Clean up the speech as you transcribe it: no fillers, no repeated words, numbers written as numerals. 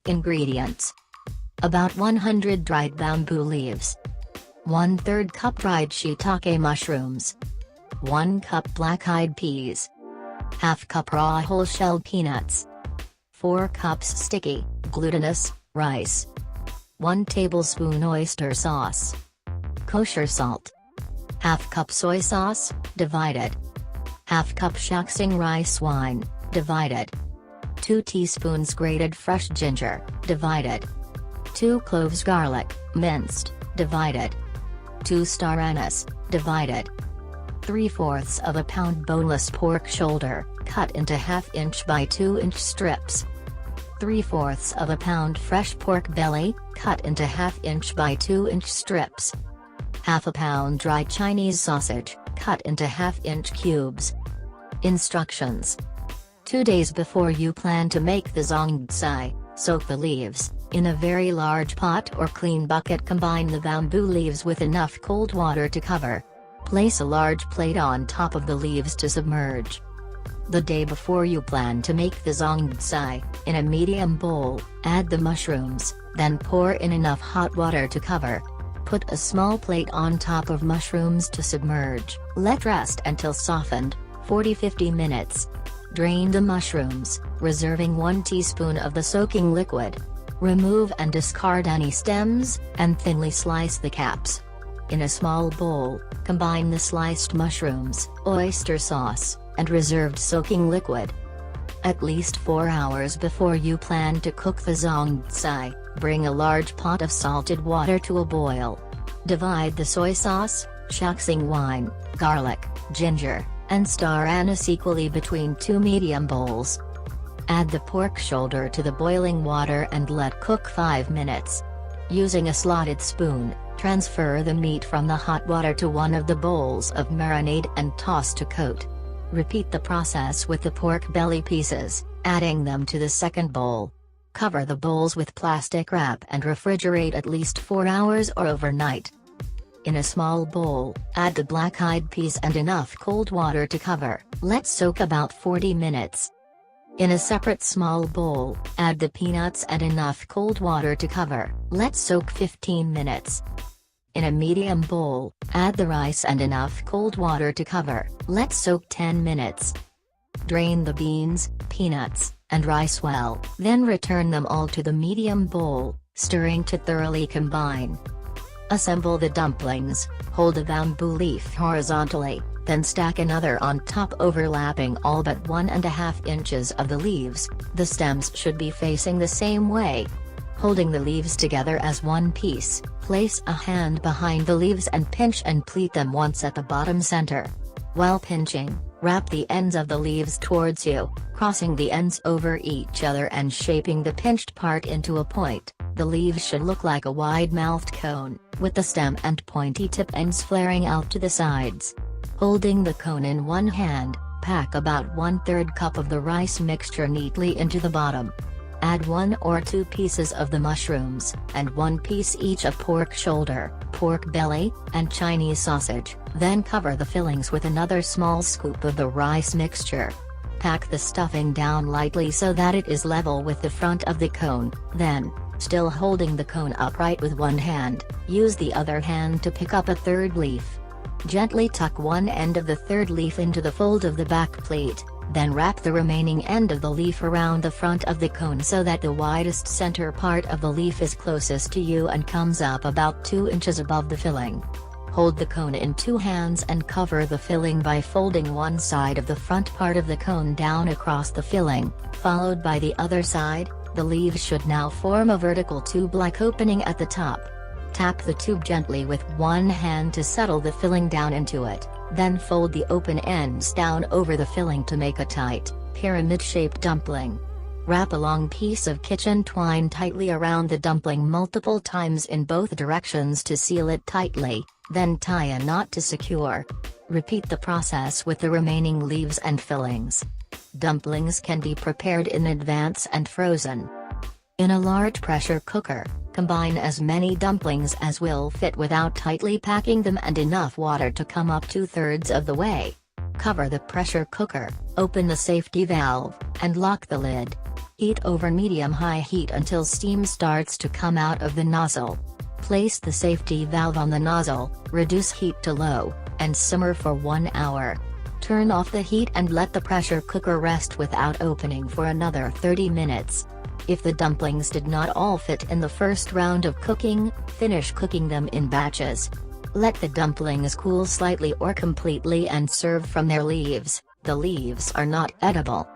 Ingredients: about 100 dried bamboo leaves, 1/3 cup dried shiitake mushrooms, 1 cup black-eyed peas, ½ cup raw whole-shell peanuts, 4 cups sticky, glutinous, rice, 1 tablespoon oyster sauce, kosher salt, ½ cup soy sauce, divided, ½ cup Shaoxing rice wine, divided, 2 teaspoons grated fresh ginger, divided, 2 cloves garlic, minced, divided, 2 star anise, divided, 3/4 of a pound boneless pork shoulder, cut into 1/2 inch by 2 inch strips, 3/4 of a pound fresh pork belly, cut into 1/2 inch by 2 inch strips, 1/2 pound dry Chinese sausage, cut into 1/2 inch cubes. Instructions: 2 days before you plan to make the zongcai, soak the leaves in a very large pot or clean bucket. Combine the bamboo leaves with enough cold water to cover. Place a large plate on top of the leaves to submerge. The day before you plan to make the zongcai, in a medium bowl, add the mushrooms, then pour in enough hot water to cover. Put a small plate on top of mushrooms to submerge. Let rest until softened, 40-50 minutes. Drain the mushrooms, reserving 1 teaspoon of the soaking liquid. Remove and discard any stems, and thinly slice the caps. In a small bowl, combine the sliced mushrooms, oyster sauce, and reserved soaking liquid. At least 4 hours before you plan to cook the zongcai, bring a large pot of salted water to a boil. Divide the soy sauce, Shaoxing wine, garlic, ginger, and star anise equally between 2 medium bowls. Add the pork shoulder to the boiling water and let cook 5 minutes. Using a slotted spoon, transfer the meat from the hot water to one of the bowls of marinade and toss to coat. Repeat the process with the pork belly pieces, adding them to the second bowl. Cover the bowls with plastic wrap and refrigerate at least 4 hours or overnight. In a small bowl, add the black-eyed peas and enough cold water to cover. Let soak about 40 minutes. In a separate small bowl, add the peanuts and enough cold water to cover. Let soak 15 minutes. In a medium bowl, add the rice and enough cold water to cover. Let soak 10 minutes. Drain the beans, peanuts, and rice well, then return them all to the medium bowl, stirring to thoroughly combine. Assemble the dumplings, hold a bamboo leaf horizontally, then stack another on top overlapping all but 1.5 inches of the leaves. The stems should be facing the same way. Holding the leaves together as one piece, place a hand behind the leaves and pinch and pleat them once at the bottom center. While pinching, wrap the ends of the leaves towards you, crossing the ends over each other and shaping the pinched part into a point. The leaves should look like a wide-mouthed cone, with the stem and pointy tip ends flaring out to the sides. Holding the cone in one hand, pack about 1/3 cup of the rice mixture neatly into the bottom. Add 1 or 2 pieces of the mushrooms, and 1 piece each of pork shoulder, pork belly, and Chinese sausage, then cover the fillings with another small scoop of the rice mixture. Pack the stuffing down lightly so that it is level with the front of the cone, then, still holding the cone upright with one hand, use the other hand to pick up a third leaf. Gently tuck one end of the third leaf into the fold of the back plate, then wrap the remaining end of the leaf around the front of the cone so that the widest center part of the leaf is closest to you and comes up about 2 inches above the filling. Hold the cone in 2 hands and cover the filling by folding one side of the front part of the cone down across the filling, followed by the other side. The leaves should now form a vertical tube-like opening at the top. Tap the tube gently with one hand to settle the filling down into it, then fold the open ends down over the filling to make a tight, pyramid-shaped dumpling. Wrap a long piece of kitchen twine tightly around the dumpling multiple times in both directions to seal it tightly, then tie a knot to secure. Repeat the process with the remaining leaves and fillings. Dumplings can be prepared in advance and frozen. In a large pressure cooker, combine as many dumplings as will fit without tightly packing them and enough water to come up 2/3 of the way. Cover the pressure cooker, open the safety valve, and lock the lid. Heat over medium-high heat until steam starts to come out of the nozzle. Place the safety valve on the nozzle, reduce heat to low, and simmer for 1 hour. Turn off the heat and let the pressure cooker rest without opening for another 30 minutes. If the dumplings did not all fit in the first round of cooking, finish cooking them in batches. Let the dumplings cool slightly or completely and serve from their leaves. The leaves are not edible.